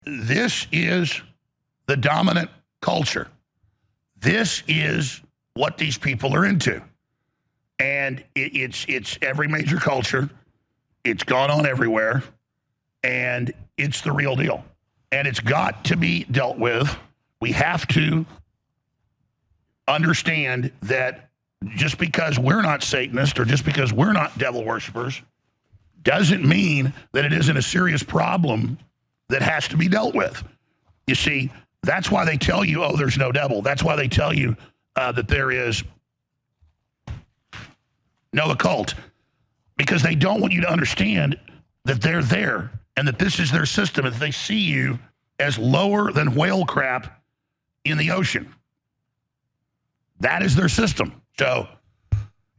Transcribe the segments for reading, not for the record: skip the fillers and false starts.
this is the dominant culture. This is what these people are into. And it's every major culture. It's gone on everywhere. And it's the real deal. And it's got to be dealt with. We have to understand that just because we're not Satanists or just because we're not devil worshipers doesn't mean that it isn't a serious problem that has to be dealt with. You see, that's why they tell you, oh, there's no devil. That's why they tell you that there is no occult, because they don't want you to understand that they're there and that this is their system, and that they see you as lower than whale crap in the ocean. That is their system. So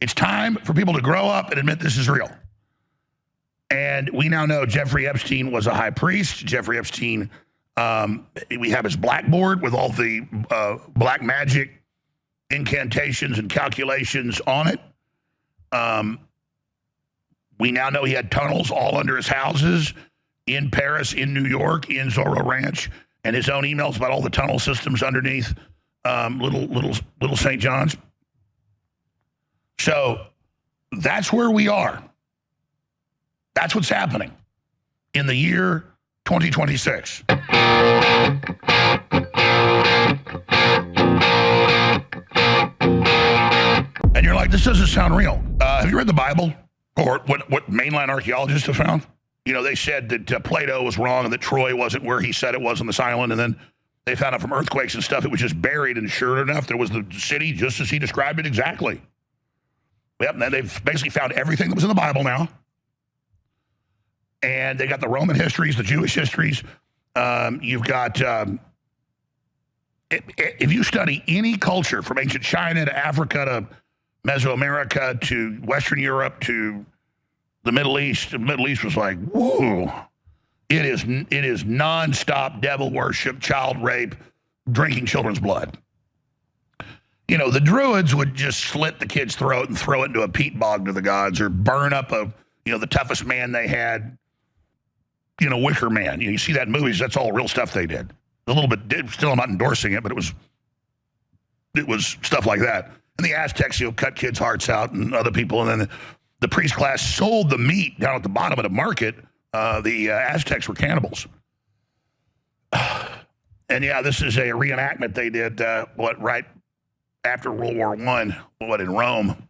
it's time for people to grow up and admit this is real. And we now know Jeffrey Epstein was a high priest. Jeffrey Epstein, we have his blackboard with all the black magic incantations and calculations on it. We now know he had tunnels all under his houses in Paris, in New York, in Zorro Ranch, and his own emails about all the tunnel systems underneath little St. John's. So that's where we are. That's what's happening in the year 2026. And you're like, this doesn't sound real. Have you read the Bible or what mainline archaeologists have found? You know, they said that Plato was wrong and that Troy wasn't where he said it was on this island. And then they found out from earthquakes and stuff, it was just buried. And sure enough, there was the city just as he described it exactly. Yep, and they've basically found everything that was in the Bible now. And they got the Roman histories, the Jewish histories. You've got, if you study any culture from ancient China to Africa to Mesoamerica to Western Europe to the Middle East was like, whoa. It is nonstop devil worship, child rape, drinking children's blood. You know, the Druids would just slit the kid's throat and throw it into a peat bog to the gods, or burn up the toughest man they had, Wicker Man. You see that in movies, that's all real stuff they did. A little bit, still I'm not endorsing it, but it was stuff like that. And the Aztecs, cut kids' hearts out and other people. And then the priest class sold the meat down at the bottom of the market. The Aztecs were cannibals. And yeah, this is a reenactment they did, right after World War I, in Rome,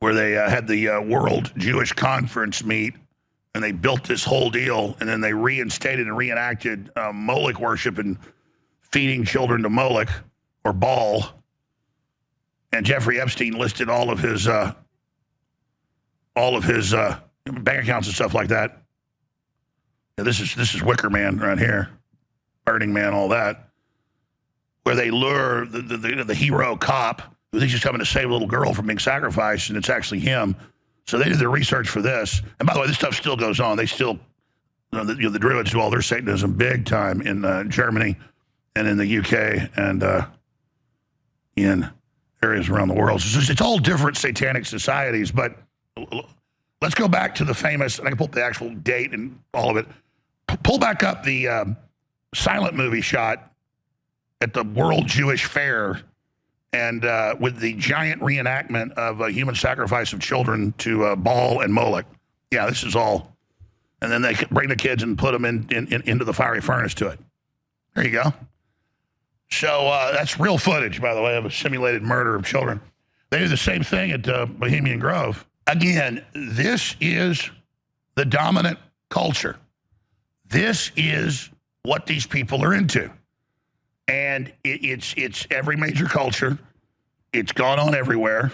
where they had the World Jewish Conference meet, and they built this whole deal, and then they reinstated and reenacted Moloch worship and feeding children to Moloch or Baal. And Jeffrey Epstein listed all of his bank accounts and stuff like that. Yeah, this is Wicker Man right here, Burning Man, all that, where they lure the hero cop who thinks he's coming to save a little girl from being sacrificed, and it's actually him. So they did their research for this. And by the way, this stuff still goes on. They still, the Druids do all their Satanism big time in Germany and in the UK and in areas around the world. So it's all different satanic societies, but let's go back to the famous, and I can pull up the actual date and all of it. Pull back up the silent movie shot at the World Jewish Fair, and with the giant reenactment of a human sacrifice of children to Baal and Moloch. Yeah, this is all. And then they bring the kids and put them into the fiery furnace to it. There you go. So that's real footage, by the way, of a simulated murder of children. They do the same thing at Bohemian Grove. Again, this is the dominant culture. This is what these people are into. And it's every major culture. It's gone on everywhere.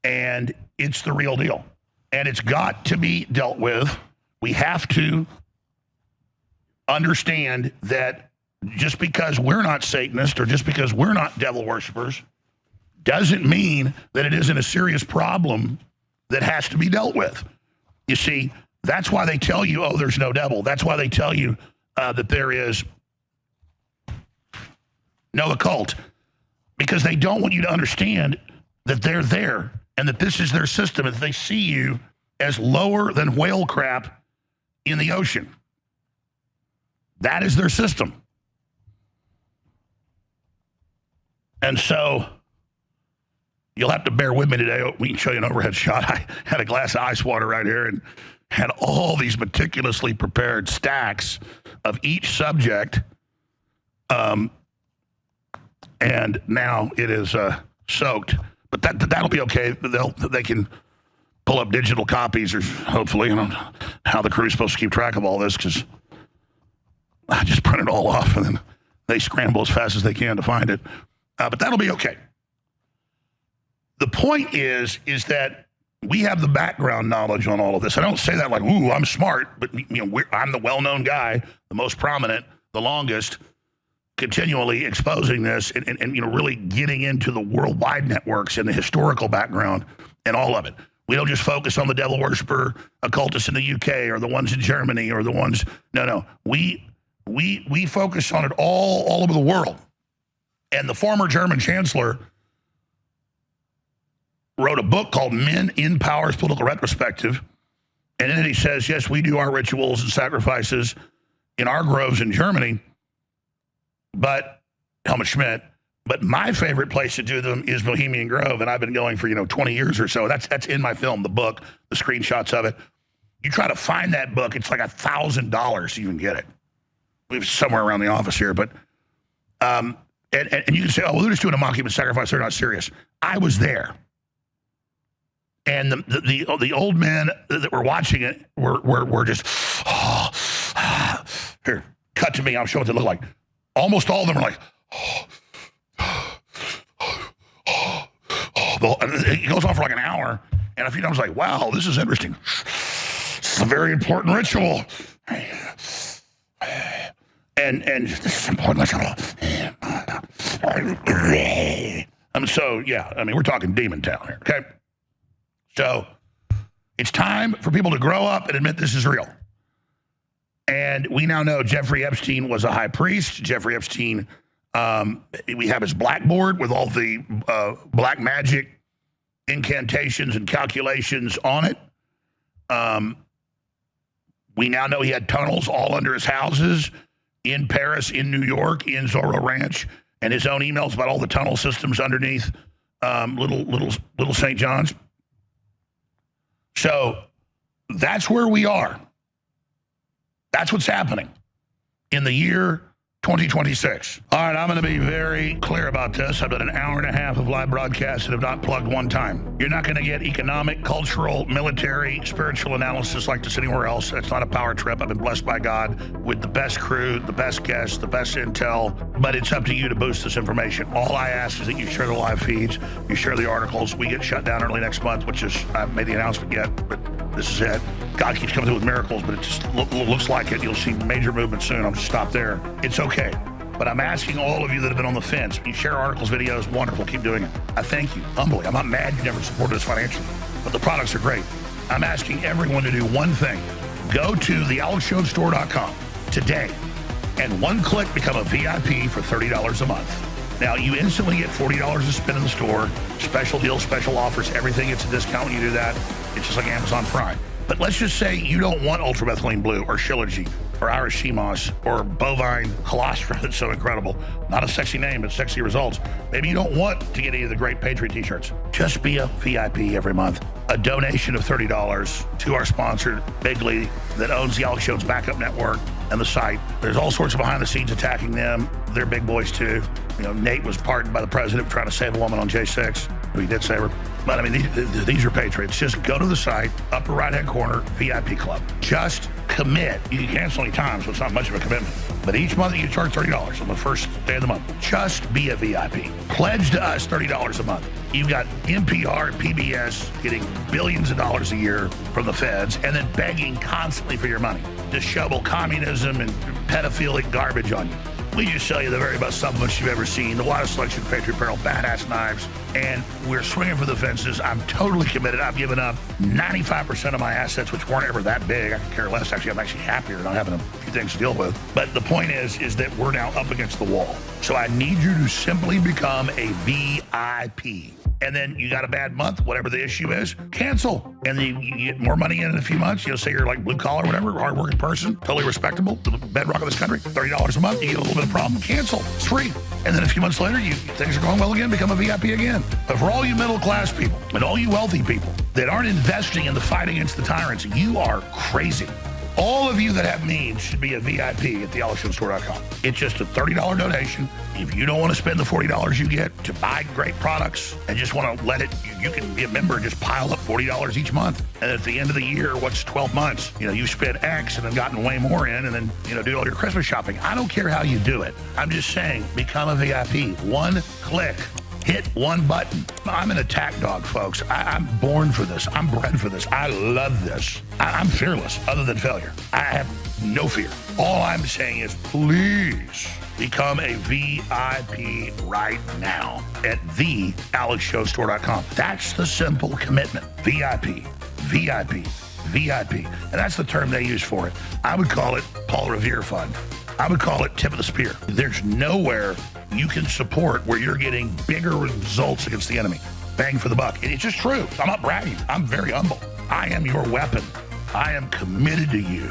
And it's the real deal. And it's got to be dealt with. We have to understand that just because we're not Satanists or just because we're not devil worshipers doesn't mean that it isn't a serious problem that has to be dealt with. You see, that's why they tell you, oh, there's no devil. That's why they tell you that there is no occult, because they don't want you to understand that they're there and that this is their system, and that they see you as lower than whale crap in the ocean. That is their system. And so you'll have to bear with me today. We can show you an overhead shot. I had a glass of ice water right here and had all these meticulously prepared stacks of each subject. And now it is soaked. But that'll be okay. They can pull up digital copies, or hopefully. I don't know how the crew's supposed to keep track of all this, because I just print it all off and then they scramble as fast as they can to find it. But that'll be okay. The point is that we have the background knowledge on all of this. I don't say that like, ooh, I'm smart, but I'm the well-known guy, the most prominent, the longest, continually exposing this and really getting into the worldwide networks and the historical background and all of it. We don't just focus on the devil worshiper occultists in the UK or the ones in Germany or the ones. No. We focus on it all over the world. And the former German chancellor wrote a book called Men in Power's Political Retrospective. And in it he says, yes, we do our rituals and sacrifices in our groves in Germany, but Helmut Schmidt, but my favorite place to do them is Bohemian Grove, and I've been going for 20 years or so. That's in my film, the book, the screenshots of it. You try to find that book, it's like $1,000 to even get it. We have somewhere around the office here, but and you can say, oh, well, they're just doing a mock human sacrifice. They're not serious. I was there, and the old men that were watching it were just here. Cut to me. I'm showing what they look like. Almost all of them are like. It goes on for like an hour, and a few times like, wow, this is interesting. It's a very important ritual. And this is important. So, yeah, we're talking demon town here, okay? So, it's time for people to grow up and admit this is real. And we now know Jeffrey Epstein was a high priest. Jeffrey Epstein, we have his blackboard with all the black magic incantations and calculations on it. We now know he had tunnels all under his houses in Paris, in New York, in Zorro Ranch, and his own emails about all the tunnel systems underneath little St. John's. So that's where we are. That's what's happening in the year 2026. All right, I'm going to be very clear about this. I've done an hour and a half of live broadcasts and have not plugged one time. You're not going to get economic, cultural, military, spiritual analysis like this anywhere else. That's not a power trip. I've been blessed by God with the best crew, the best guests, the best intel, but it's up to you to boost this information. All I ask is that you share the live feeds, you share the articles. We get shut down early next month, which is, I haven't made the announcement yet, but this is it. God keeps coming through with miracles, but it just looks like it. You'll see major movement soon. I'll just stop there. It's okay. But I'm asking all of you that have been on the fence, you share articles, videos, wonderful, keep doing it. I thank you, humbly. I'm not mad you never supported us financially, but the products are great. I'm asking everyone to do one thing. Go to thealexjonesstore.com today, and one click, become a VIP for $30 a month. Now, you instantly get $40 to spend in the store, special deals, special offers, everything. It's a discount when you do that. It's just like Amazon Prime. But let's just say you don't want ultramethylene blue or Shilajit or Irish sea moss or bovine colostrum that's so incredible. Not a sexy name, but sexy results. Maybe you don't want to get any of the great Patriot t-shirts. Just be a VIP every month. A donation of $30 to our sponsor, Bigley, that owns the Alex Jones Backup Network and the site. There's all sorts of behind the scenes attacking them. They're big boys too. Nate was pardoned by the president for trying to save a woman on J6. He did save her. But these are Patriots. Just go to the site, upper right-hand corner, VIP Club. Just commit. You can cancel any time, so it's not much of a commitment. But each month you charge $30 on the first day of the month. Just be a VIP. Pledge to us $30 a month. You've got NPR and PBS getting billions of dollars a year from the feds and then begging constantly for your money to shovel communism and pedophilic garbage on you. We just sell you the very best supplements you've ever seen, the widest selection of Patriot apparel, badass knives, and we're swinging for the fences. I'm totally committed. I've given up 95% of my assets, which weren't ever that big. I could care less. Actually, I'm actually happier not having a few things to deal with. But the point is that we're now up against the wall. So I need you to simply become a VIP. and then you got a bad month, whatever the issue is, cancel. And then you get more money in a few months. Say you're like blue collar, whatever, hardworking person, totally respectable, the bedrock of this country, $30 a month, you get a little bit of problem, cancel. It's free. And then a few months later, things are going well again, become a VIP again. But for all you middle class people and all you wealthy people that aren't investing in the fight against the tyrants, you are crazy. All of you that have means should be a VIP at thealexshowstore.com. It's just a $30 donation. If you don't want to spend the $40 you get to buy great products and just want to let it, you can be a member and just pile up $40 each month. And at the end of the year, what's 12 months? You've spent X and then gotten way more in and then, do all your Christmas shopping. I don't care how you do it. I'm just saying, become a VIP. One click. Hit one button. I'm an attack dog, folks. I'm born for this. I'm bred for this. I love this. I'm fearless, other than failure. I have no fear. All I'm saying is please become a VIP right now at thealexshowstore.com. That's the simple commitment. VIP, VIP, VIP. And that's the term they use for it. I would call it Paul Revere Fund. I would call it tip of the spear. There's nowhere you can support where you're getting bigger results against the enemy. Bang for the buck. It's just true. I'm not bragging. I'm very humble. I am your weapon. I am committed to you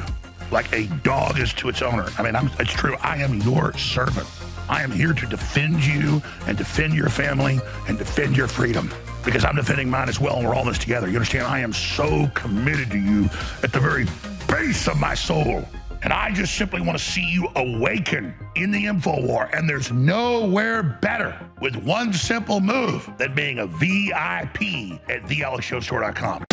like a dog is to its owner. It's true. I am your servant. I am here to defend you and defend your family and defend your freedom because I'm defending mine as well, and we're all in this together. You understand? I am so committed to you at the very base of my soul. And I just simply want to see you awaken in the info war. And there's nowhere better with one simple move than being a VIP at thealexshowstore.com.